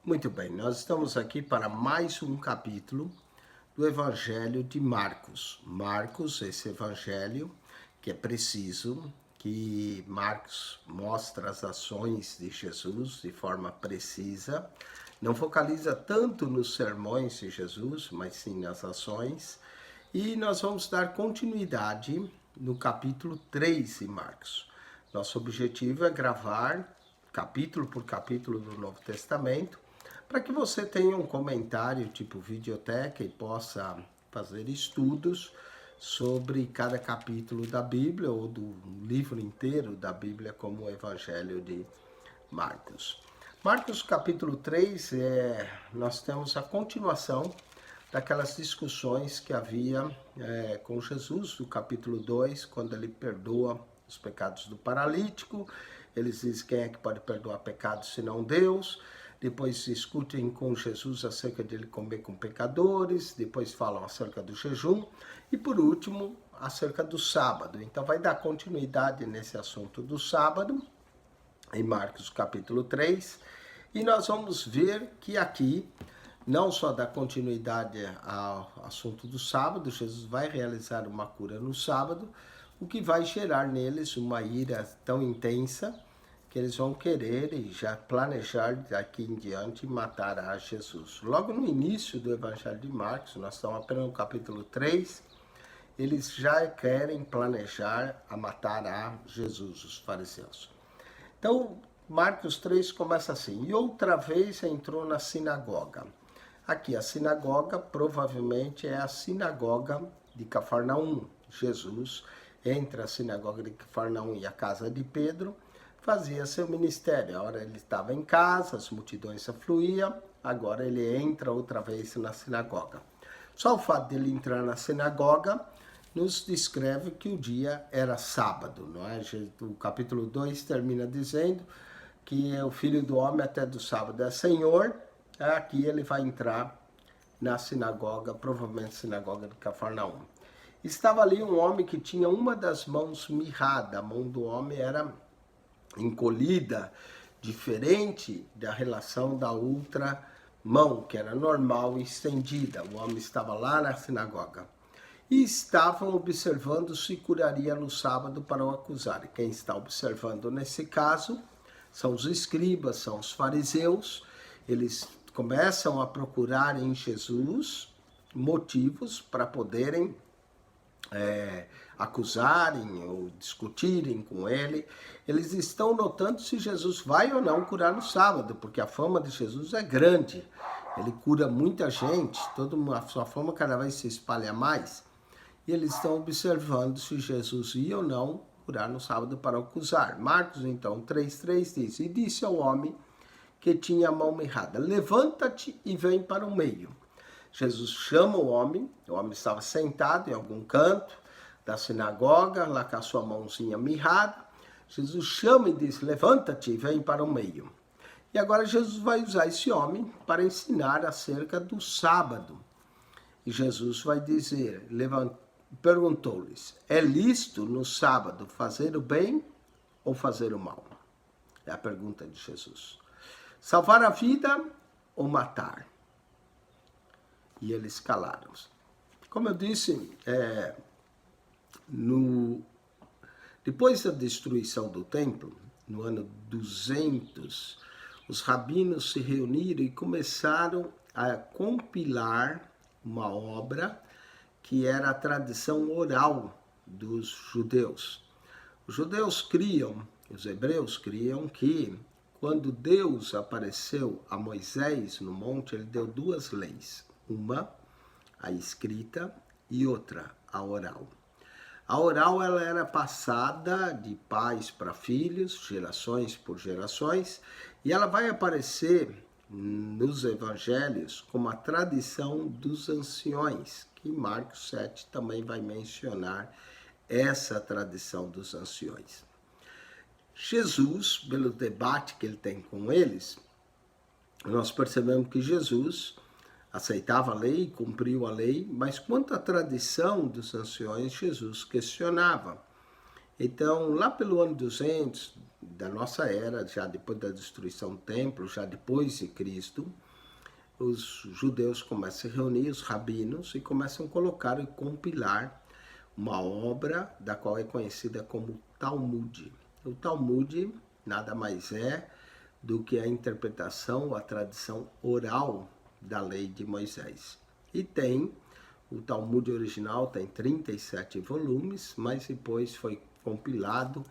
Muito bem, nós estamos aqui para mais um capítulo do Evangelho de Marcos. Marcos, esse evangelho que é preciso, que Marcos mostra as ações de Jesus de forma precisa, não focaliza tanto nos sermões de Jesus, mas sim nas ações. E nós vamos dar continuidade no capítulo 3 de Marcos. Nosso objetivo é gravar capítulo por capítulo do Novo Testamento, para que você tenha um comentário tipo videoteca e possa fazer estudos sobre cada capítulo da Bíblia ou do livro inteiro da Bíblia, como o Evangelho de Marcos. Marcos capítulo 3, nós temos a continuação daquelas discussões que havia com Jesus, do capítulo 2, quando ele perdoa os pecados do paralítico. Eles dizem quem é que pode perdoar pecados senão Deus. Depois discutem com Jesus acerca de ele comer com pecadores. Depois falam acerca do jejum. E por último, acerca do sábado. Então vai dar continuidade nesse assunto do sábado, em Marcos capítulo 3. E nós vamos ver que aqui não só dá continuidade ao assunto do sábado, Jesus vai realizar uma cura no sábado, o que vai gerar neles uma ira tão intensa que eles vão querer e já planejar daqui em diante matar a Jesus. Logo no início do Evangelho de Marcos, nós estamos apenas no capítulo 3, eles já querem planejar a matar a Jesus, os fariseus. Então, Marcos 3 começa assim: e outra vez entrou na sinagoga. Aqui, a sinagoga provavelmente é a sinagoga de Cafarnaum. Jesus entra a sinagoga de Cafarnaum e a casa de Pedro, fazia seu ministério. A hora ele estava em casa, as multidões afluíam, agora ele entra outra vez na sinagoga. Só o fato dele entrar na sinagoga nos descreve que o dia era sábado, não é? O capítulo 2 termina dizendo que o Filho do Homem até do sábado é Senhor. Aqui ele vai entrar na sinagoga, provavelmente sinagoga de Cafarnaum. Estava ali um homem que tinha uma das mãos mirrada, a mão do homem era encolhida, diferente da relação da outra mão, que era normal e estendida. O homem estava lá na sinagoga. E estavam observando se curaria no sábado para o acusar. Quem está observando nesse caso são os escribas, são os fariseus. Eles começam a procurar em Jesus motivos para poderem acusarem ou discutirem com ele. Eles estão notando se Jesus vai ou não curar no sábado, porque a fama de Jesus é grande. Ele cura muita gente, a sua fama cada vez se espalha mais. E eles estão observando se Jesus ia ou não curar no sábado para acusar. Marcos, então, 3,3 diz: e disse ao homem que tinha a mão mirrada: levanta-te e vem para o meio. Jesus chama o homem estava sentado em algum canto da sinagoga, lá com a sua mãozinha mirrada. Jesus chama e diz: levanta-te e vem para o meio. E agora Jesus vai usar esse homem para ensinar acerca do sábado. E Jesus vai dizer, perguntou-lhes: é lícito no sábado fazer o bem ou fazer o mal? É a pergunta de Jesus. Salvar a vida ou matar? E eles calaram-se. Como eu disse, depois da destruição do templo, no ano 200, os rabinos se reuniram e começaram a compilar uma obra que era a tradição oral dos judeus. Os hebreus criam que quando Deus apareceu a Moisés no monte, ele deu duas leis. Uma, a escrita, e outra, a oral. A oral ela era passada de pais para filhos, gerações por gerações, e ela vai aparecer nos evangelhos como a tradição dos anciões, que Marcos 7 também vai mencionar essa tradição dos anciões. Jesus, pelo debate que ele tem com eles, nós percebemos que Jesus aceitava a lei, cumpriu a lei, mas quanto à tradição dos anciões, Jesus questionava. Então, lá pelo ano 200 da nossa era, já depois da destruição do templo, já depois de Cristo, os judeus começam a se reunir, os rabinos, e começam a colocar e compilar uma obra da qual é conhecida como Talmud. O Talmud nada mais é do que a interpretação, a tradição oral da lei de Moisés. E o Talmud original tem 37 volumes, mas depois foi compilado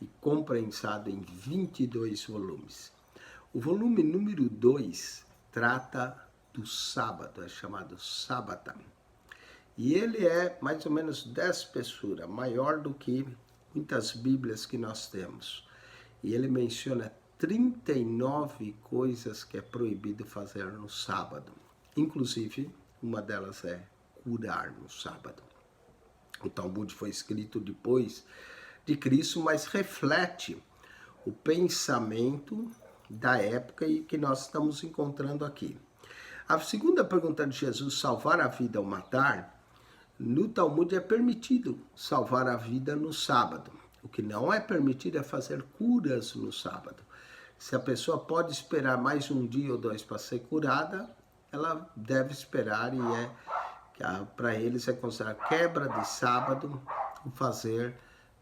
e comprensado em 22 volumes. O volume número 2 trata do sábado, é chamado Sábata. E ele é mais ou menos 10 espessura, maior do que muitas bíblias que nós temos. E ele menciona 39 coisas que é proibido fazer no sábado. Inclusive, uma delas é curar no sábado. O Talmud foi escrito depois de Cristo, mas reflete o pensamento da época e que nós estamos encontrando aqui. A segunda pergunta de Jesus, salvar a vida ou matar, no Talmud é permitido salvar a vida no sábado. O que não é permitido é fazer curas no sábado. Se a pessoa pode esperar mais um dia ou dois para ser curada, ela deve esperar, e para eles é considerado quebra de sábado o fazer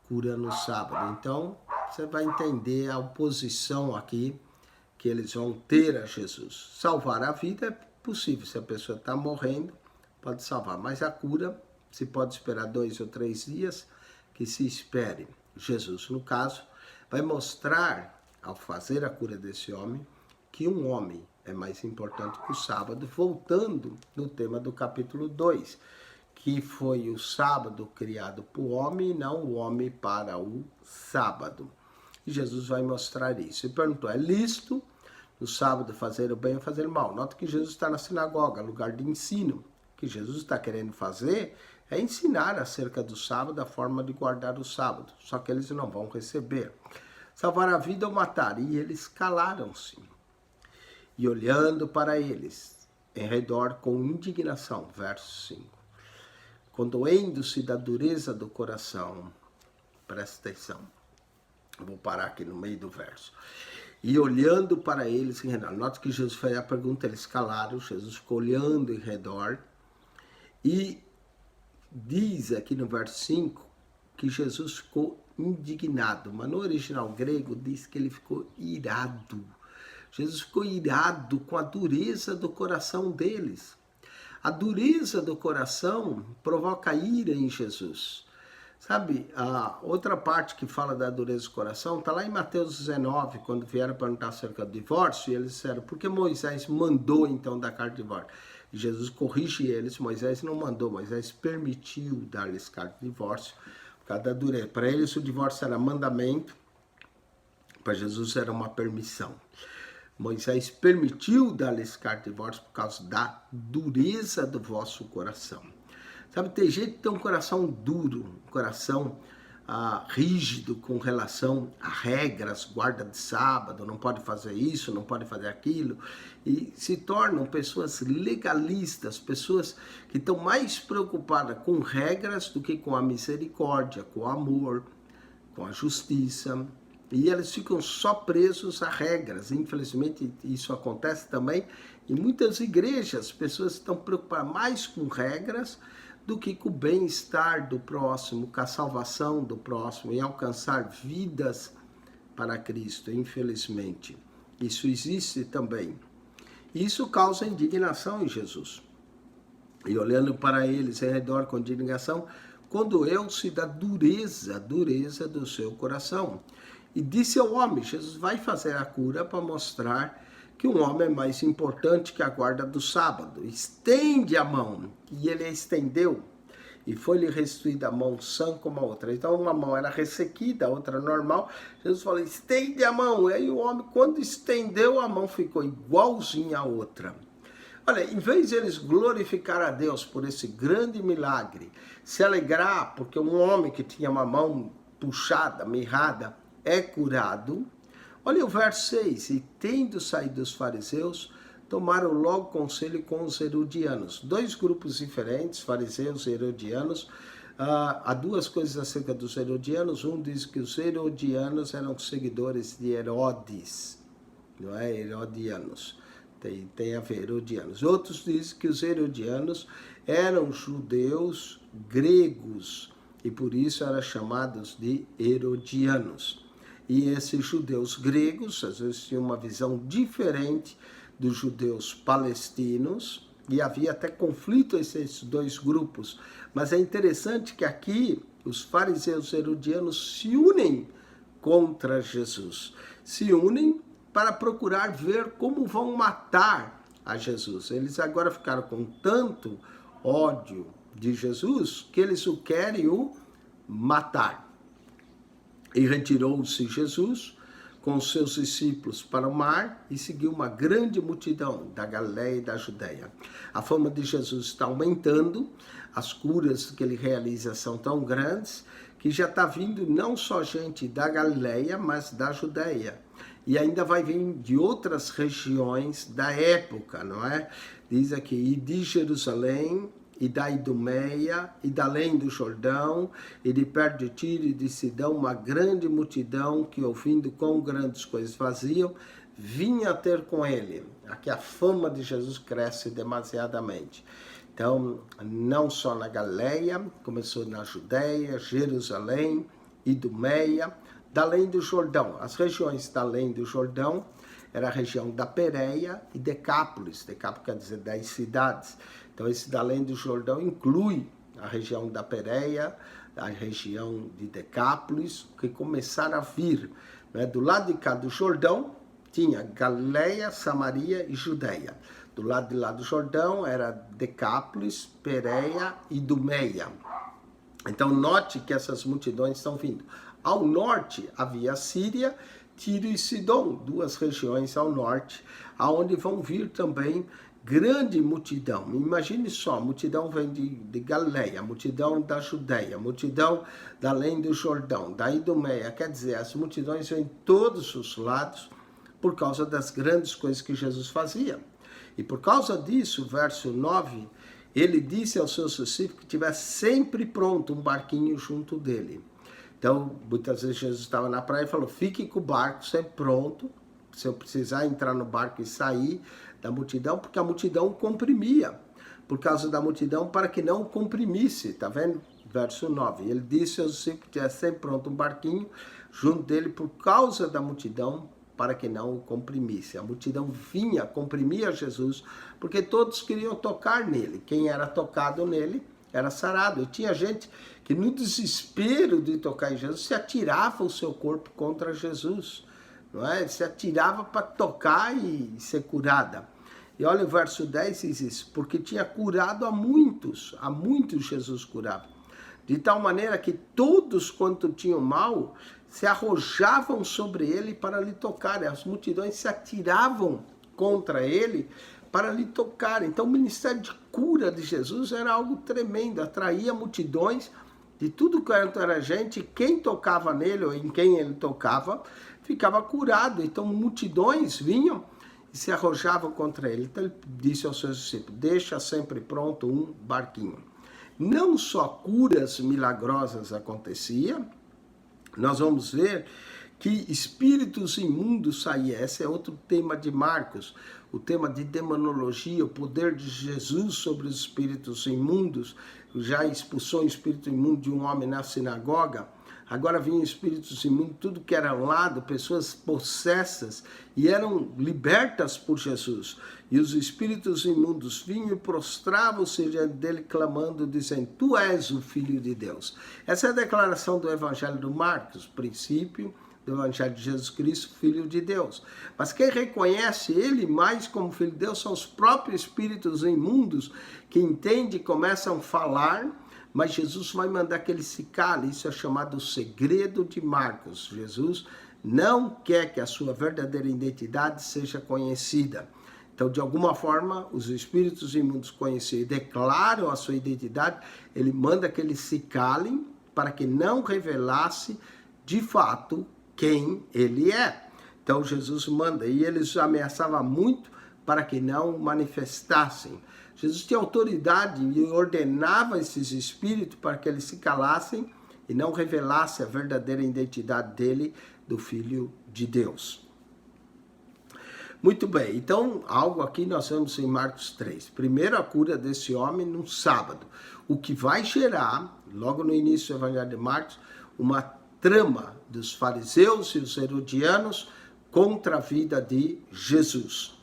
cura no sábado. Então, você vai entender a oposição aqui que eles vão ter a Jesus. Salvar a vida é possível, se a pessoa está morrendo, pode salvar, mas a cura, se pode esperar 2 ou 3 dias, que se espere. Jesus, no caso, vai mostrar, ao fazer a cura desse homem, que um homem é mais importante que o sábado, voltando no tema do capítulo 2, que foi o sábado criado para o homem e não o homem para o sábado. E Jesus vai mostrar isso. E perguntou, é lícito no sábado fazer o bem ou fazer o mal? Nota que Jesus está na sinagoga, lugar de ensino. O que Jesus está querendo fazer é ensinar acerca do sábado, a forma de guardar o sábado. Só que eles não vão receber. Salvar a vida ou matar? E eles calaram-se. E olhando para eles, em redor com indignação. Verso 5. Condoendo-se da dureza do coração. Presta atenção. Vou parar aqui no meio do verso. E olhando para eles em redor. Nota que Jesus fez a pergunta, eles calaram. Jesus ficou olhando em redor. E diz aqui no verso 5 que Jesus ficou indignado. Mas no original grego diz que ele ficou irado. Jesus ficou irado com a dureza do coração deles. A dureza do coração provoca ira em Jesus. Sabe, a outra parte que fala da dureza do coração está lá em Mateus 19, quando vieram perguntar acerca do divórcio, e eles disseram, por que Moisés mandou então dar carta de divórcio? E Jesus corrige eles, Moisés não mandou, Moisés permitiu dar-lhes carta de divórcio, por causa da dureza. Para eles o divórcio era mandamento, para Jesus era uma permissão. Moisés permitiu dar-lhes carta de divórcio por causa da dureza do vosso coração. Sabe, tem gente que tem um coração duro, um coração rígido com relação a regras, guarda de sábado, não pode fazer isso, não pode fazer aquilo, e se tornam pessoas legalistas, pessoas que estão mais preocupadas com regras do que com a misericórdia, com o amor, com a justiça, e eles ficam só presos a regras. Infelizmente isso acontece também em muitas igrejas, pessoas estão preocupadas mais com regras do que com o bem-estar do próximo, com a salvação do próximo e alcançar vidas para Cristo, infelizmente. Isso existe também. Isso causa indignação em Jesus. E olhando para eles em redor com indignação, condoeu-se da dureza do seu coração. E disse ao homem, Jesus vai fazer a cura para mostrar que um homem é mais importante que a guarda do sábado. Estende a mão. E ele estendeu. E foi-lhe restituída a mão sã como a outra. Então uma mão era ressequida, a outra normal. Jesus falou, estende a mão. E aí o homem, quando estendeu, a mão ficou igualzinha à outra. Olha, em vez de eles glorificar a Deus por esse grande milagre, se alegrar porque um homem que tinha uma mão puxada, mirrada, é curado. Olha o verso 6, e tendo saído os fariseus, tomaram logo conselho com os herodianos. 2 grupos diferentes, fariseus e herodianos, Há duas coisas acerca dos herodianos. Um diz que os herodianos eram seguidores de Herodes, não é? Herodianos. Tem a ver, herodianos. Outros dizem que os herodianos eram judeus gregos e por isso eram chamados de herodianos. E esses judeus gregos, às vezes, tinham uma visão diferente dos judeus palestinos, e havia até conflito entre esses dois grupos. Mas é interessante que aqui os fariseus herodianos se unem contra Jesus. Se unem para procurar ver como vão matar a Jesus. Eles agora ficaram com tanto ódio de Jesus que eles o querem o matar. E retirou-se Jesus com os seus discípulos para o mar e seguiu uma grande multidão da Galileia e da Judeia. A fama de Jesus está aumentando, as curas que ele realiza são tão grandes que já está vindo não só gente da Galileia, mas da Judeia. E ainda vai vir de outras regiões da época, não é? Diz aqui, e de Jerusalém, e da Idumeia, e da além do Jordão, e de perto de Tiro e de Sidão, uma grande multidão que, ouvindo quão grandes coisas faziam, vinha ter com ele. Aqui a fama de Jesus cresce demasiadamente. Então, não só na Galileia, começou na Judeia, Jerusalém, Idumeia, da além do Jordão. As regiões da além do Jordão era a região da Pérea e Decápolis. Decápolis quer dizer 10 cidades. Então, esse da além do Jordão inclui a região da Pérea, a região de Decápolis, que começaram a vir. Né? Do lado de cá do Jordão, tinha Galileia, Samaria e Judeia. Do lado de lá do Jordão era Decápolis, Pérea e Idumeia. Então, note que essas multidões estão vindo. Ao norte havia a Síria, Tiro e Sidom, duas regiões ao norte, aonde vão vir também grande multidão. Imagine só, a multidão vem de Galileia, a multidão da Judeia, a multidão da além do Jordão, da Idumeia. Quer dizer, as multidões vêm de todos os lados por causa das grandes coisas que Jesus fazia. E por causa disso, verso 9, ele disse aos seus discípulos que tivesse sempre pronto um barquinho junto dele. Então, muitas vezes Jesus estava na praia e falou, fique com o barco sempre pronto, se eu precisar entrar no barco e sair da multidão, porque a multidão comprimia, por causa da multidão, para que não comprimisse, tá vendo? Verso 9, ele disse aos discípulos que tivesse sempre pronto um barquinho junto dele, por causa da multidão, para que não o comprimisse. A multidão vinha, comprimia Jesus, porque todos queriam tocar nele. Quem era tocado nele era sarado. E tinha gente que no desespero de tocar em Jesus, se atirava o seu corpo contra Jesus. Não é? Se atirava para tocar e ser curada. E olha o verso 10 diz isso, porque tinha curado a muitos Jesus curava. De tal maneira que todos quanto tinham mal, se arrojavam sobre ele para lhe tocar. As multidões se atiravam contra ele para lhe tocar. Então o ministério de cura de Jesus era algo tremendo, atraía multidões de tudo quanto era gente, quem tocava nele ou em quem ele tocava, ficava curado. Então multidões vinham e se arrojavam contra ele. Então ele disse aos seus discípulos, deixa sempre pronto um barquinho. Não só curas milagrosas aconteciam, nós vamos ver que espíritos imundos saíam. Esse é outro tema de Marcos, o tema de demonologia, o poder de Jesus sobre os espíritos imundos. Já expulsou um espírito imundo de um homem na sinagoga. Agora vinham espíritos imundos, tudo que era lado, pessoas possessas, e eram libertas por Jesus. E os espíritos imundos vinham e prostravam-se diante dele, clamando, dizendo, tu és o Filho de Deus. Essa é a declaração do Evangelho de Marcos, princípio do Evangelho de Jesus Cristo, Filho de Deus. Mas quem reconhece ele mais como Filho de Deus são os próprios espíritos imundos, que entendem e começam a falar, mas Jesus vai mandar que ele se cale. Isso é chamado o segredo de Marcos. Jesus não quer que a sua verdadeira identidade seja conhecida. Então, de alguma forma, os espíritos imundos conhecidos declaram a sua identidade, ele manda que eles se calem para que não revelasse, de fato, quem ele é. Então, Jesus manda, e eles ameaçavam muito para que não manifestassem. Jesus tinha autoridade e ordenava esses espíritos para que eles se calassem e não revelassem a verdadeira identidade dele, do Filho de Deus. Muito bem, então algo aqui nós vemos em Marcos 3. Primeiro, a cura desse homem num sábado, o que vai gerar, logo no início do Evangelho de Marcos, uma trama dos fariseus e os herodianos contra a vida de Jesus.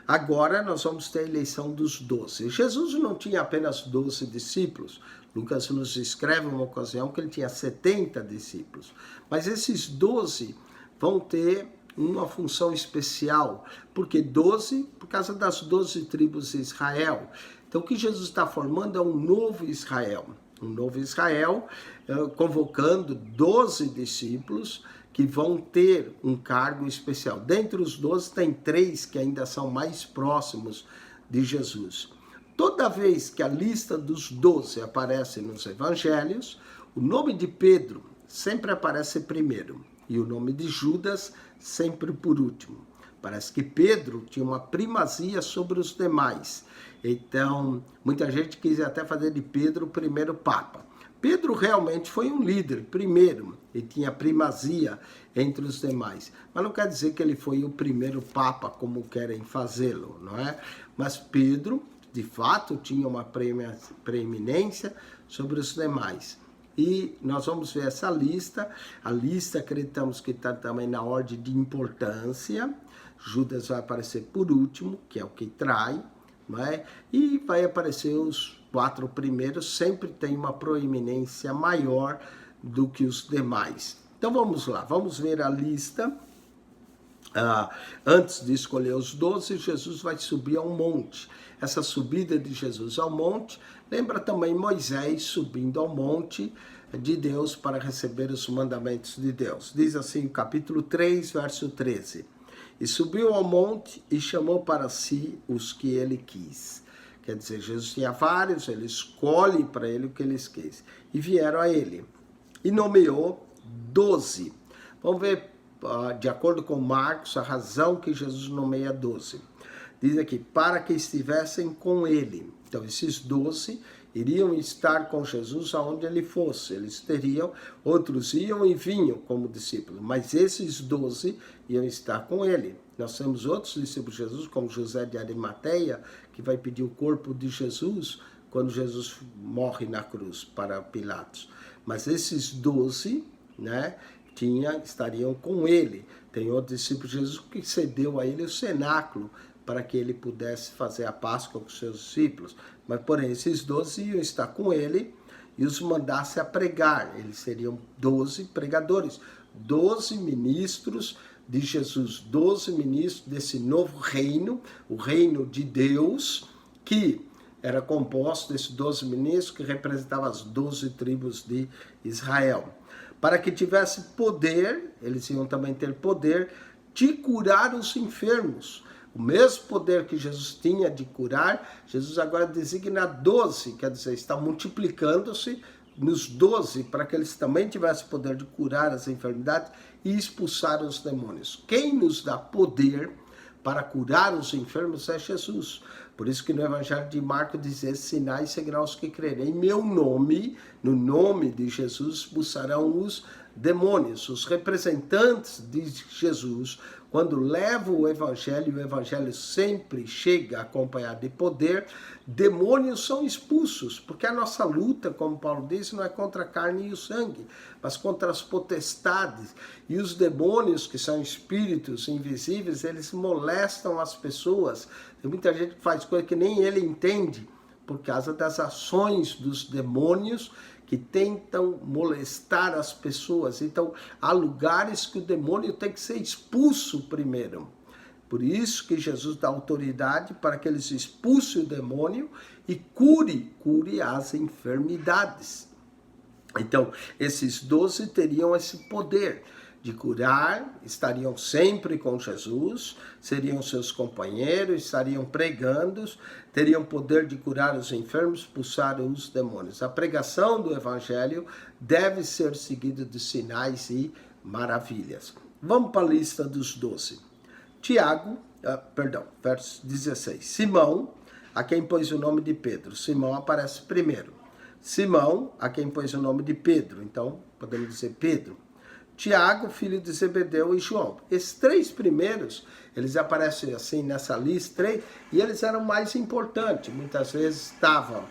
Agora nós vamos ter a eleição dos 12. Jesus não tinha apenas 12 discípulos. Lucas nos escreve uma ocasião que ele tinha 70 discípulos. Mas esses 12 vão ter uma função especial. Por que 12? Por causa das 12 tribos de Israel. Então o que Jesus está formando é um novo Israel. Um novo Israel, convocando 12 discípulos que vão ter um cargo especial. Dentre os 12 tem 3 que ainda são mais próximos de Jesus. Toda vez que a lista dos 12 aparece nos evangelhos, o nome de Pedro sempre aparece primeiro e o nome de Judas sempre por último. Parece que Pedro tinha uma primazia sobre os demais. Então, muita gente quis até fazer de Pedro o primeiro papa. Pedro realmente foi um líder, primeiro, e tinha primazia entre os demais. Mas não quer dizer que ele foi o primeiro papa, como querem fazê-lo, não é? Mas Pedro, de fato, tinha uma preeminência sobre os demais. E nós vamos ver essa lista. A lista, acreditamos que está também na ordem de importância. Judas vai aparecer por último, que é o que trai, não é? E vai aparecer os 4 primeiros, sempre tem uma proeminência maior do que os demais. Então vamos lá, vamos ver a lista. Antes de escolher os 12, Jesus vai subir a um monte. Essa subida de Jesus ao monte lembra também Moisés subindo ao monte de Deus para receber os mandamentos de Deus. Diz assim o capítulo 3, verso 13. E subiu ao monte e chamou para si os que ele quis. Quer dizer, Jesus tinha vários, ele escolhe para ele o que ele quis. E vieram a ele. E nomeou 12. Vamos ver, de acordo com Marcos, a razão que Jesus nomeia 12. Diz aqui, para que estivessem com ele. Então, esses 12 iriam estar com Jesus aonde ele fosse. Eles teriam, outros iam e vinham como discípulos, mas esses 12 iam estar com ele. Nós temos outros discípulos de Jesus, como José de Arimateia, que vai pedir o corpo de Jesus quando Jesus morre na cruz para Pilatos. Mas esses 12, né, estariam com ele. Tem outro discípulo de Jesus que cedeu a ele o cenáculo para que ele pudesse fazer a Páscoa com os seus discípulos. Mas, porém, esses 12 iam estar com ele e os mandasse a pregar. Eles seriam 12 pregadores, 12 ministros de Jesus, 12 ministros desse novo reino, o reino de Deus, que era composto desses 12 ministros que representavam as 12 tribos de Israel. Para que tivesse poder, eles iam também ter poder de curar os enfermos. O mesmo poder que Jesus tinha de curar, Jesus agora designa 12, quer dizer, está multiplicando-se nos 12, para que eles também tivessem poder de curar as enfermidades e expulsar os demônios. Quem nos dá poder para curar os enfermos é Jesus. Por isso que no Evangelho de Marcos diz, esses sinais seguirão os que crerem. Em meu nome, no nome de Jesus, expulsarão os demônios. Os representantes de Jesus, quando levam o Evangelho sempre chega acompanhado de poder, demônios são expulsos, porque a nossa luta, como Paulo disse, não é contra a carne e o sangue, mas contra as potestades. E os demônios, que são espíritos invisíveis, eles molestam as pessoas. Tem muita gente que faz coisa que nem ele entende, por causa das ações dos demônios que tentam molestar as pessoas. Então, há lugares que o demônio tem que ser expulso primeiro. Por isso que Jesus dá autoridade para que eles expulsem o demônio e cure as enfermidades. Então, esses 12 teriam esse poder de curar, estariam sempre com Jesus, seriam seus companheiros, estariam pregando, teriam poder de curar os enfermos, expulsar os demônios. A pregação do Evangelho deve ser seguida de sinais e maravilhas. Vamos para a lista dos 12. Tiago, verso 16. Simão, a quem pôs o nome de Pedro. Simão aparece primeiro. Simão, a quem pôs o nome de Pedro. Então, podemos dizer Pedro. Tiago, filho de Zebedeu, e João. Esses três primeiros, eles aparecem assim nessa lista, e eles eram mais importantes. Muitas vezes estavam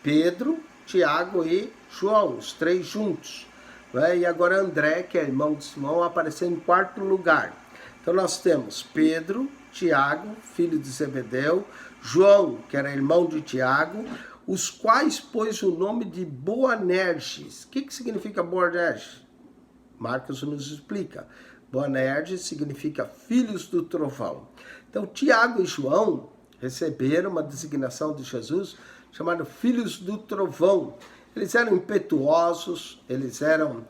Pedro, Tiago e João, os três juntos. Né? E agora André, que é irmão de Simão, apareceu em quarto lugar. Então nós temos Pedro, Tiago, filho de Zebedeu, João, que era irmão de Tiago, os quais pôs o nome de Boanerges. O que significa Boanerges? Marcos nos explica. Boanerges significa filhos do trovão. Então Tiago e João receberam uma designação de Jesus chamada filhos do trovão. Eles eram impetuosos, eles eram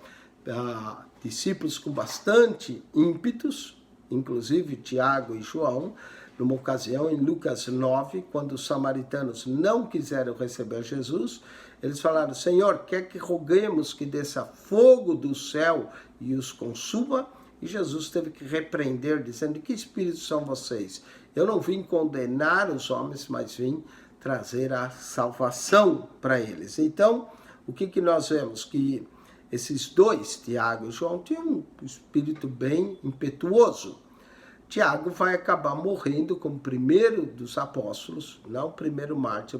discípulos com bastante ímpetos, inclusive Tiago e João, numa ocasião em Lucas 9, quando os samaritanos não quiseram receber Jesus, eles falaram: Senhor, quer que roguemos que desça fogo do céu e os consuma? E Jesus teve que repreender, dizendo: que espíritos são vocês? Eu não vim condenar os homens, mas vim trazer a salvação para eles. Então, o que nós vemos? Que esses dois, Tiago e João, tinham um espírito bem impetuoso. Tiago vai acabar morrendo como primeiro dos apóstolos, não o primeiro mártir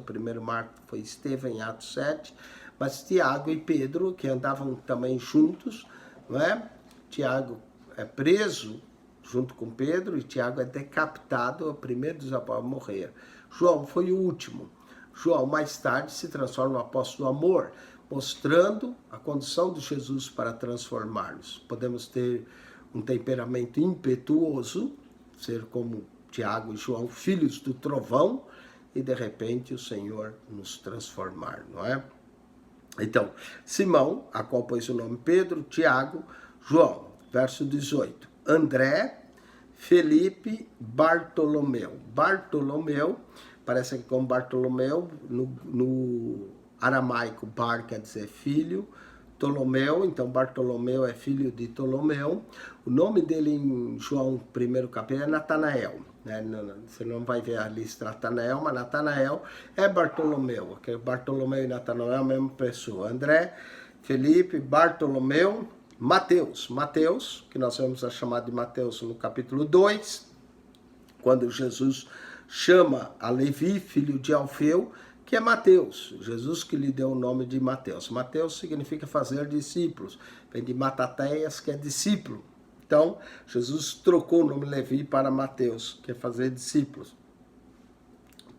foi Estevão em Atos 7, mas Tiago e Pedro, que andavam também juntos, não é? Tiago é preso junto com Pedro e Tiago é decapitado, o primeiro dos apóstolos a morrer. João foi o último. João mais tarde se transforma no apóstolo do amor, mostrando a condição de Jesus para transformar-nos. Podemos ter um temperamento impetuoso, ser como Tiago e João, filhos do trovão, e de repente o Senhor nos transformar, não é? Então, Simão, a qual pôs o nome Pedro, Tiago, João, verso 18. André, Felipe, Bartolomeu. Bartolomeu, parece que como Bartolomeu, no aramaico, bar quer dizer filho, Ptolomeu, então Bartolomeu é filho de Ptolomeu. O nome dele em João, primeiro capítulo, é Natanael. Né? Você não vai ver a lista Natanael, mas Natanael é Bartolomeu. Porque Bartolomeu e Natanael é a mesma pessoa. André, Felipe, Bartolomeu, Mateus. Mateus, que nós vamos chamar de Mateus no capítulo 2, quando Jesus chama a Levi, filho de Alfeu, que é Mateus, Jesus que lhe deu o nome de Mateus. Mateus significa fazer discípulos, vem de Matateias, que é discípulo. Então, Jesus trocou o nome Levi para Mateus, que é fazer discípulos.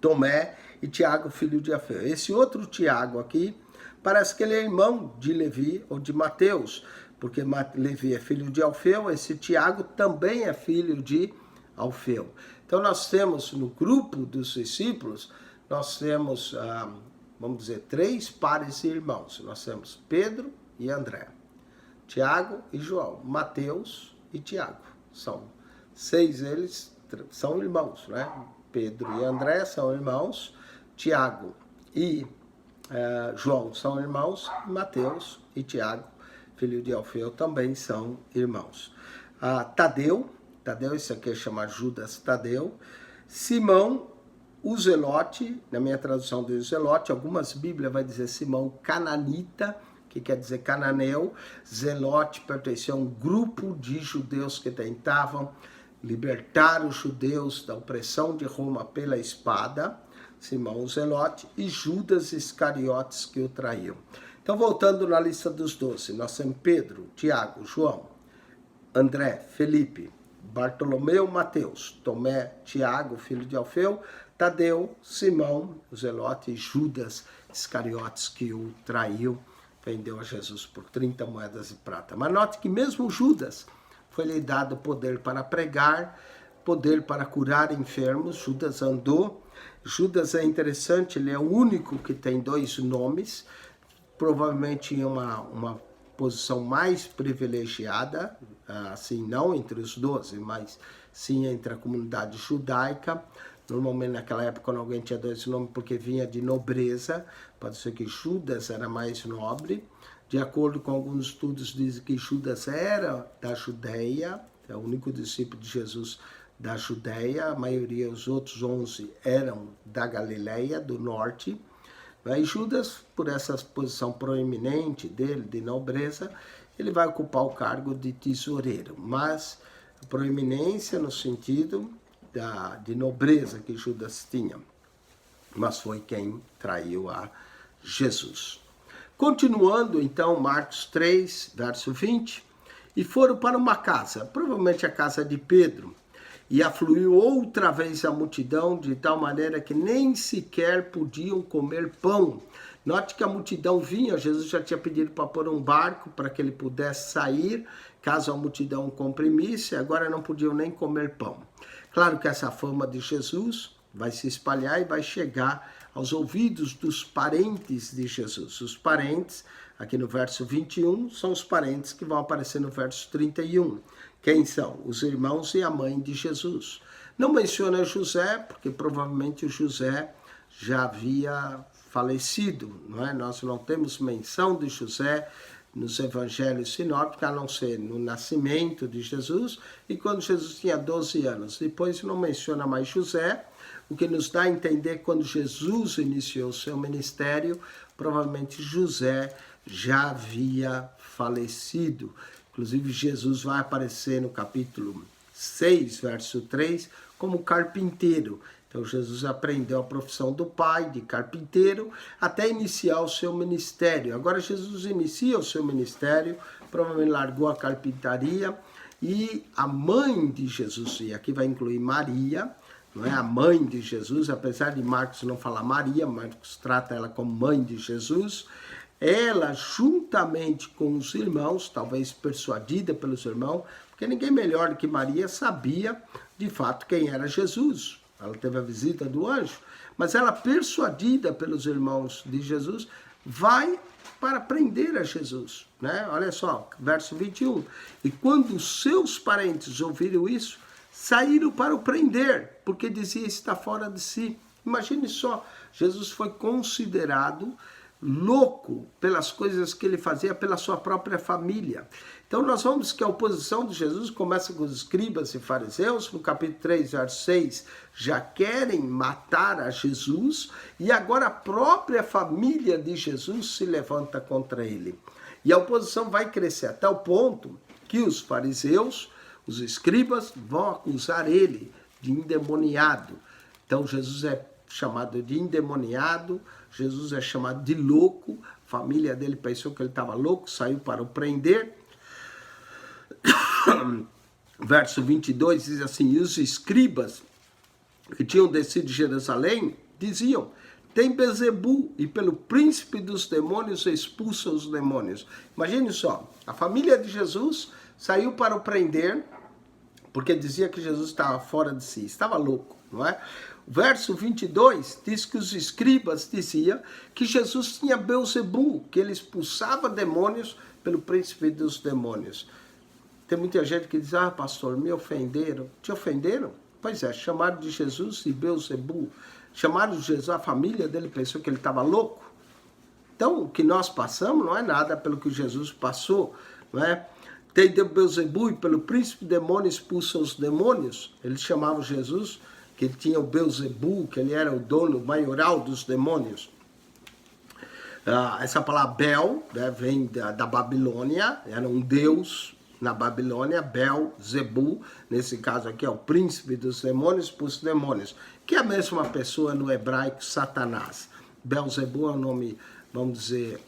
Tomé e Tiago, filho de Alfeu. Esse outro Tiago aqui, parece que ele é irmão de Levi ou de Mateus, porque Levi é filho de Alfeu, esse Tiago também é filho de Alfeu. Então, nós temos no grupo dos discípulos, nós temos, vamos dizer, três pares de irmãos. Nós temos Pedro e André, Tiago e João, Mateus e Tiago. São seis, eles são irmãos, né? Pedro e André são irmãos, Tiago e João são irmãos, Mateus e Tiago, filho de Alfeu, também são irmãos. Tadeu, isso aqui chama Judas Tadeu, Simão, o Zelote, na minha tradução do Zelote, algumas bíblias vai dizer Simão Cananita, que quer dizer cananeu. Zelote pertencia a um grupo de judeus que tentavam libertar os judeus da opressão de Roma pela espada. Simão o Zelote e Judas Iscariotes que o traiu. Então, voltando na lista dos 12, nós temos Pedro, Tiago, João, André, Felipe, Bartolomeu, Mateus, Tomé, Tiago, filho de Alfeu, Tadeu, Simão, o Zelote e Judas Iscariotes que o traiu, vendeu a Jesus por 30 moedas de prata. Mas note que mesmo Judas foi-lhe dado poder para pregar, poder para curar enfermos. Judas andou. Judas é interessante, ele é o único que tem dois nomes, provavelmente em uma posição mais privilegiada, assim, não entre os 12, mas sim entre a comunidade judaica. Normalmente naquela época quando alguém tinha dois nomes porque vinha de nobreza, pode ser que Judas era mais nobre. De acordo com alguns estudos dizem que Judas era da Judéia, é o único discípulo de Jesus da Judéia, a maioria, os outros 11 eram da Galileia, do norte. E Judas, por essa posição proeminente dele, de nobreza, ele vai ocupar o cargo de tesoureiro, mas a proeminência no sentido de nobreza que Judas tinha, mas foi quem traiu a Jesus. Continuando, então, Marcos 3, verso 20, e foram para uma casa, provavelmente a casa de Pedro, e afluiu outra vez a multidão, de tal maneira que nem sequer podiam comer pão. Note que a multidão vinha, Jesus já tinha pedido para pôr um barco para que ele pudesse sair, caso a multidão comprimisse, agora não podiam nem comer pão. Claro que essa fama de Jesus vai se espalhar e vai chegar aos ouvidos dos parentes de Jesus. Os parentes, aqui no verso 21, são os parentes que vão aparecer no verso 31. Quem são? Os irmãos e a mãe de Jesus. Não menciona José, porque provavelmente o José já havia falecido, não é? Nós não temos menção de José nos evangelhos sinópticos, a não ser no nascimento de Jesus e quando Jesus tinha 12 anos. Depois não menciona mais José, o que nos dá a entender que quando Jesus iniciou o seu ministério, provavelmente José já havia falecido. Inclusive, Jesus vai aparecer no capítulo 6, verso 3, como carpinteiro. Então, Jesus aprendeu a profissão do pai, de carpinteiro, até iniciar o seu ministério. Agora, Jesus inicia o seu ministério, provavelmente largou a carpintaria, e a mãe de Jesus, e aqui vai incluir Maria, não é? A mãe de Jesus, apesar de Marcos não falar Maria, Marcos trata ela como mãe de Jesus, ela, juntamente com os irmãos, talvez persuadida pelos irmãos, porque ninguém melhor do que Maria sabia, de fato, quem era Jesus. Ela teve a visita do anjo, mas ela, persuadida pelos irmãos de Jesus, vai para prender a Jesus, né? Olha só, verso 21. E quando os seus parentes ouviram isso, saíram para o prender, porque dizia está fora de si. Imagine só, Jesus foi considerado louco pelas coisas que ele fazia pela sua própria família. Então nós vamos que a oposição de Jesus começa com os escribas e fariseus, no capítulo 3, verso 6, já querem matar a Jesus, e agora a própria família de Jesus se levanta contra ele. E a oposição vai crescer até o ponto que os fariseus, os escribas, vão acusar ele de endemoniado. Então Jesus é chamado de endemoniado, Jesus é chamado de louco, a família dele pensou que ele estava louco, saiu para o prender. Verso 22 diz assim, e os escribas que tinham descido de Jerusalém diziam, tem Beelzebul, e pelo príncipe dos demônios expulsa os demônios. Imagine só, a família de Jesus saiu para o prender, porque dizia que Jesus estava fora de si, estava louco, não é? Verso 22 diz que os escribas diziam que Jesus tinha Beelzebul, que ele expulsava demônios pelo príncipe dos demônios. Tem muita gente que diz, pastor, me ofenderam. Te ofenderam? Pois é, chamaram de Jesus de Beelzebul. Chamaram de Jesus, a família dele pensou que ele estava louco. Então, o que nós passamos não é nada pelo que Jesus passou, não é? Tem Beelzebul e pelo príncipe demônio expulsa os demônios. Eles chamavam Jesus que ele tinha o Beelzebul, que ele era o dono maioral dos demônios. Essa palavra Bel, né, vem da Babilônia, era um deus na Babilônia, Beelzebul, nesse caso aqui é o príncipe dos demônios, expulsa demônios, que é a mesma pessoa no hebraico Satanás. Beelzebul é um nome, vamos dizer,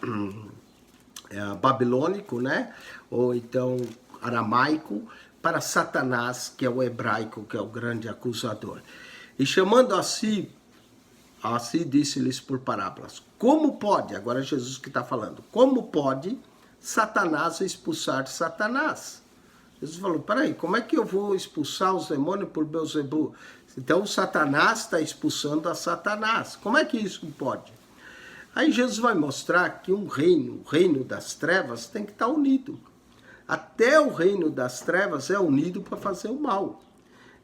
babilônico, né? Ou então aramaico, para Satanás, que é o hebraico, que é o grande acusador. E chamando a si disse-lhes por parábolas, como pode, agora é Jesus que está falando, como pode Satanás expulsar Satanás? Jesus falou, peraí, como é que eu vou expulsar os demônios por Beelzebul? Então Satanás está expulsando a Satanás, como é que isso pode? Aí Jesus vai mostrar que o reino das trevas tem que estar unido. Até o reino das trevas é unido para fazer o mal.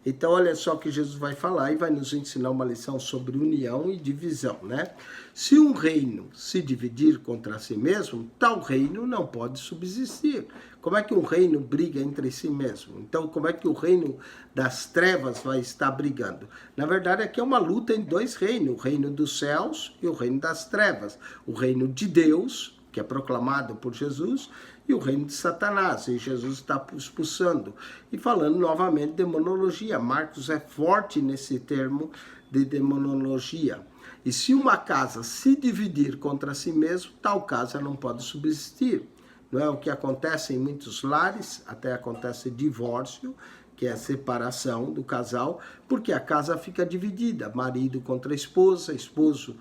Então, olha só que Jesus vai falar e vai nos ensinar uma lição sobre união e divisão, né? Se um reino se dividir contra si mesmo, tal reino não pode subsistir. Como é que um reino briga entre si mesmo? Então, como é que o reino das trevas vai estar brigando? Na verdade, aqui é uma luta em dois reinos, o reino dos céus e o reino das trevas. O reino de Deus, que é proclamado por Jesus, e o reino de Satanás, e Jesus está expulsando. E falando novamente de demonologia, Marcos é forte nesse termo de demonologia. E se uma casa se dividir contra si mesmo, tal casa não pode subsistir. Não é o que acontece em muitos lares, até acontece divórcio, que é a separação do casal, porque a casa fica dividida, marido contra esposa, esposo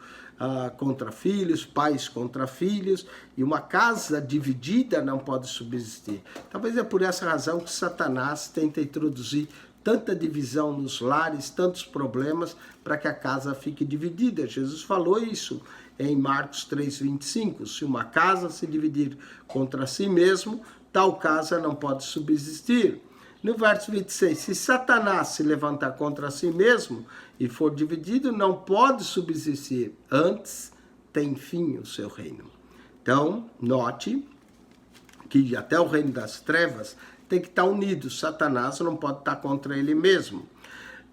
contra filhos, pais contra filhos, e uma casa dividida não pode subsistir. Talvez é por essa razão que Satanás tenta introduzir tanta divisão nos lares, tantos problemas, para que a casa fique dividida. Jesus falou isso em Marcos 3,25. Se uma casa se dividir contra si mesmo, tal casa não pode subsistir. No verso 26, se Satanás se levantar contra si mesmo e for dividido, não pode subsistir, antes tem fim o seu reino. Então, note que até o reino das trevas tem que estar unido, Satanás não pode estar contra ele mesmo.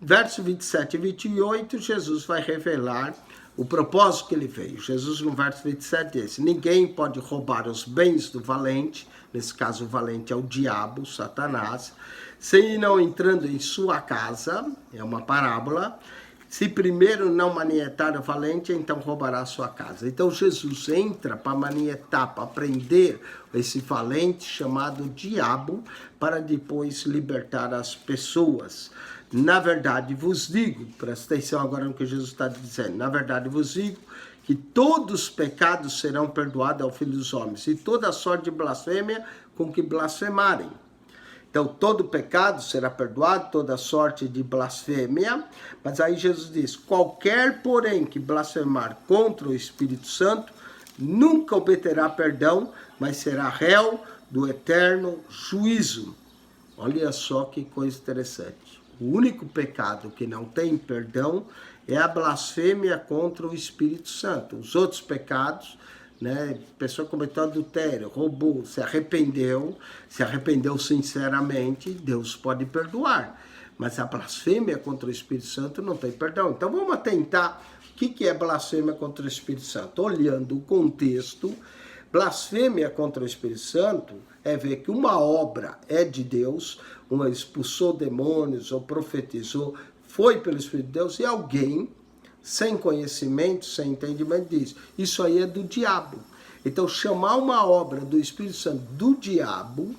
Verso 27 e 28, Jesus vai revelar o propósito que ele veio. Jesus, no verso 27, diz: ninguém pode roubar os bens do valente, nesse caso o valente é o diabo, Satanás, sem não entrando em sua casa, é uma parábola. Se primeiro não manietar o valente, então roubará a sua casa. Então Jesus entra para manietar, para prender esse valente chamado diabo, para depois libertar as pessoas. Na verdade vos digo, presta atenção agora no que Jesus está dizendo, na verdade vos digo que todos os pecados serão perdoados ao Filho dos Homens, e toda sorte de blasfêmia com que blasfemarem. Então, todo pecado será perdoado, toda sorte de blasfêmia. Mas aí Jesus diz: qualquer, porém, que blasfemar contra o Espírito Santo, nunca obterá perdão, mas será réu do eterno juízo. Olha só que coisa interessante. O único pecado que não tem perdão é a blasfêmia contra o Espírito Santo. Os outros pecados, né, a pessoa cometeu adultério, roubou, se arrependeu sinceramente, Deus pode perdoar. Mas a blasfêmia contra o Espírito Santo não tem perdão. Então vamos atentar o que é blasfêmia contra o Espírito Santo. Olhando o contexto, blasfêmia contra o Espírito Santo é ver que uma obra é de Deus, uma expulsou demônios ou profetizou, foi pelo Espírito de Deus, e alguém sem conhecimento, sem entendimento, diz: isso aí é do diabo. Então, chamar uma obra do Espírito Santo do diabo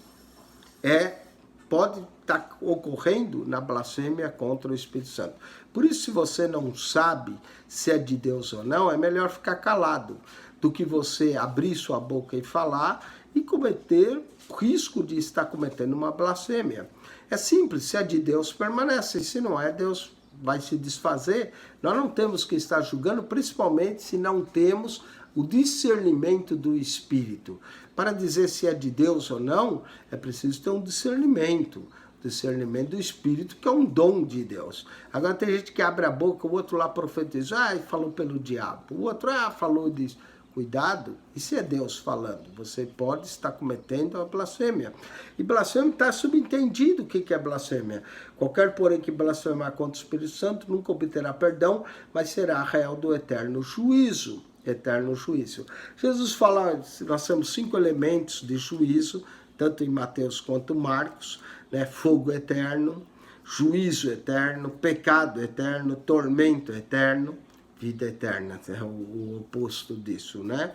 pode estar ocorrendo na blasfêmia contra o Espírito Santo. Por isso, se você não sabe se é de Deus ou não, é melhor ficar calado do que você abrir sua boca e falar e cometer o risco de estar cometendo uma blasfêmia. É simples, se é de Deus, permanece, se não é, Deus vai se desfazer. Nós não temos que estar julgando, principalmente se não temos o discernimento do Espírito. Para dizer se é de Deus ou não, é preciso ter um discernimento do Espírito, que é um dom de Deus. Agora tem gente que abre a boca, o outro lá profetiza, falou pelo diabo, o outro falou disso. Cuidado, e se é Deus falando? Você pode estar cometendo a blasfêmia. E blasfêmia está subentendido o que é blasfêmia. Qualquer, porém, que blasfemar contra o Espírito Santo nunca obterá perdão, mas será réu do eterno juízo. Eterno juízo. Jesus fala, nós temos 5 elementos de juízo, tanto em Mateus quanto Marcos, né? Fogo eterno, juízo eterno, pecado eterno, tormento eterno, vida eterna, é o oposto disso, né?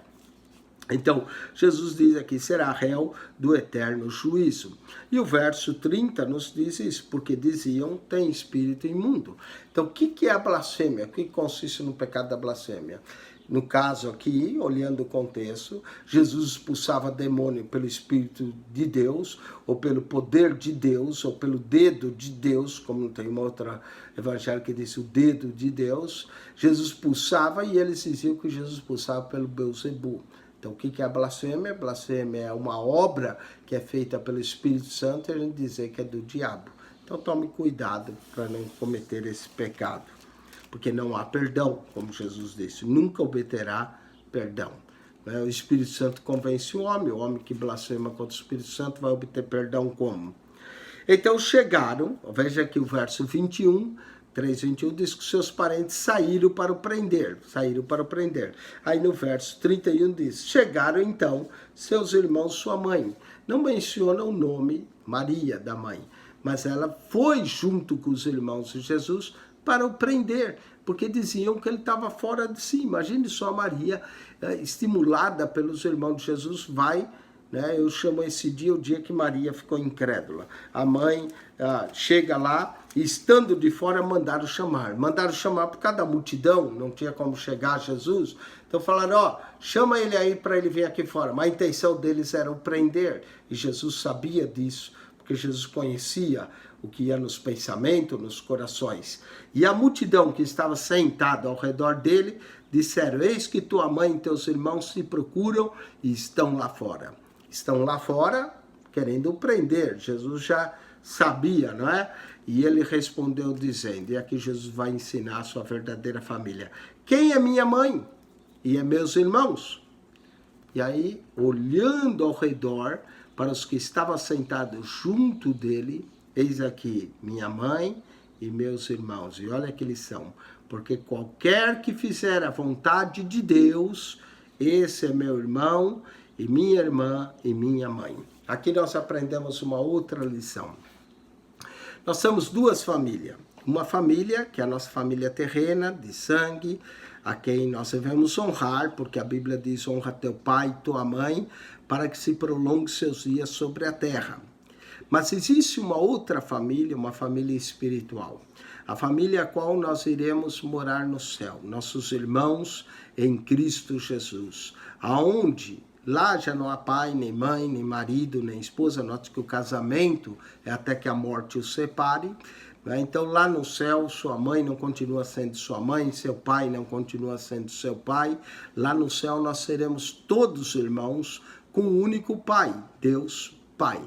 Então, Jesus diz aqui, será réu do eterno juízo. E o verso 30 nos diz isso, porque diziam, tem espírito imundo. Então, o que é a blasfêmia? O que consiste no pecado da blasfêmia? No caso aqui, olhando o contexto, Jesus expulsava demônio pelo Espírito de Deus, ou pelo poder de Deus, ou pelo dedo de Deus, como tem uma outra evangelho que diz o dedo de Deus. Jesus expulsava e eles diziam que Jesus expulsava pelo Beelzebul. Então, o que é a blasfêmia? Blasfêmia é uma obra que é feita pelo Espírito Santo e a gente dizer que é do diabo. Então tome cuidado para não cometer esse pecado, porque não há perdão, como Jesus disse, nunca obterá perdão. O Espírito Santo convence o homem que blasfema contra o Espírito Santo vai obter perdão como? Então chegaram, veja aqui o verso 21, 3:21 diz que seus parentes saíram para o prender. Aí no verso 31 diz, chegaram então seus irmãos, sua mãe. Não menciona o nome Maria, da mãe, mas ela foi junto com os irmãos de Jesus para o prender, porque diziam que ele estava fora de si. Imagine só Maria, estimulada pelos irmãos de Jesus, vai... Eu chamo esse dia o dia que Maria ficou incrédula. A mãe chega lá e, estando de fora, mandaram chamar. Por causa da multidão, não tinha como chegar a Jesus. Então falaram, chama ele aí para ele vir aqui fora. Mas a intenção deles era o prender. E Jesus sabia disso, porque Jesus conhecia o que ia nos pensamentos, nos corações. E a multidão que estava sentada ao redor dele, disseram, eis que tua mãe e teus irmãos se procuram e estão lá fora. Estão lá fora querendo o prender. Jesus já sabia, não é? E ele respondeu dizendo, e aqui Jesus vai ensinar a sua verdadeira família. Quem é minha mãe? E é meus irmãos? E aí, olhando ao redor, para os que estavam sentados junto dele, eis aqui minha mãe e meus irmãos. E olha que lição. Porque qualquer que fizer a vontade de Deus, esse é meu irmão, e minha irmã e minha mãe. Aqui nós aprendemos uma outra lição. Nós somos duas famílias. Uma família, que é a nossa família terrena, de sangue, a quem nós devemos honrar, porque a Bíblia diz, honra teu pai e tua mãe, para que se prolongue seus dias sobre a terra. Mas existe uma outra família, uma família espiritual. A família a qual nós iremos morar no céu. Nossos irmãos em Cristo Jesus. Aonde... Lá já não há pai, nem mãe, nem marido, nem esposa. Note que o casamento é até que a morte os separe. Então lá no céu, sua mãe não continua sendo sua mãe, seu pai não continua sendo seu pai. Lá no céu nós seremos todos irmãos com um único pai, Deus Pai.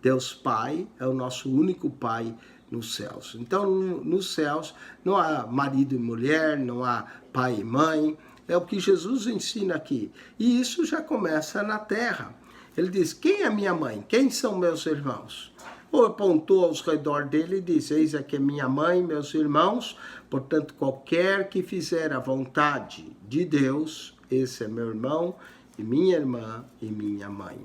Deus Pai é o nosso único pai nos céus. Então nos céus não há marido e mulher, não há pai e mãe. É o que Jesus ensina aqui. E isso já começa na terra. Ele diz, quem é minha mãe? Quem são meus irmãos? Ou apontou aos redor dele e disse, eis aqui é minha mãe, meus irmãos. Portanto, qualquer que fizer a vontade de Deus, esse é meu irmão, e minha irmã e minha mãe.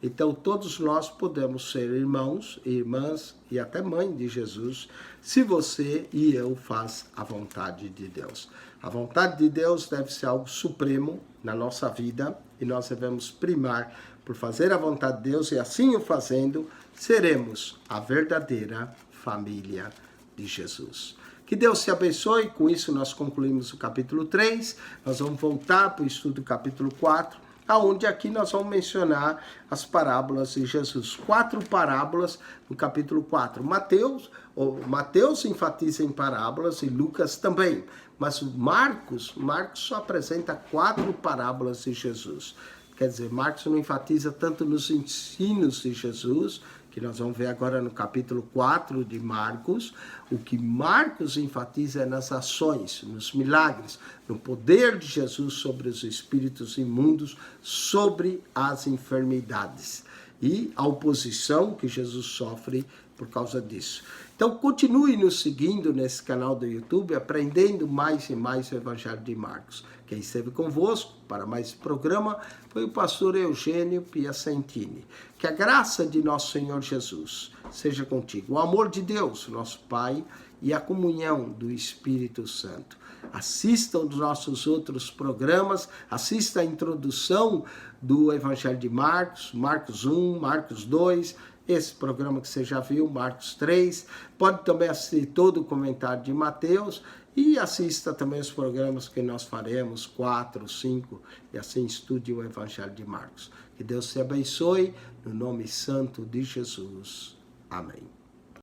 Então, todos nós podemos ser irmãos, irmãs e até mãe de Jesus, se você e eu faz a vontade de Deus. A vontade de Deus deve ser algo supremo na nossa vida e nós devemos primar por fazer a vontade de Deus e assim o fazendo, seremos a verdadeira família de Jesus. Que Deus te abençoe. Com isso nós concluímos o capítulo 3. Nós vamos voltar para o estudo do capítulo 4. Aonde aqui nós vamos mencionar as parábolas de Jesus. 4 parábolas no capítulo 4. Mateus enfatiza em parábolas e Lucas também. Mas Marcos só apresenta 4 parábolas de Jesus. Quer dizer, Marcos não enfatiza tanto nos ensinos de Jesus, que nós vamos ver agora no capítulo 4 de Marcos. O que Marcos enfatiza é nas ações, nos milagres, no poder de Jesus sobre os espíritos imundos, sobre as enfermidades e a oposição que Jesus sofre por causa disso. Então, continue nos seguindo nesse canal do YouTube, aprendendo mais e mais o Evangelho de Marcos. Quem esteve convosco para mais esse programa foi o pastor Eugênio Piacentini. Que a graça de nosso Senhor Jesus seja contigo. O amor de Deus, nosso Pai, e a comunhão do Espírito Santo. Assista os nossos outros programas, assista a introdução do Evangelho de Marcos, Marcos 1, Marcos 2, esse programa que você já viu, Marcos 3. Pode também assistir todo o comentário de Mateus e assista também os programas que nós faremos, 4, 5, e assim estude o Evangelho de Marcos. Que Deus te abençoe, no nome santo de Jesus. Amém.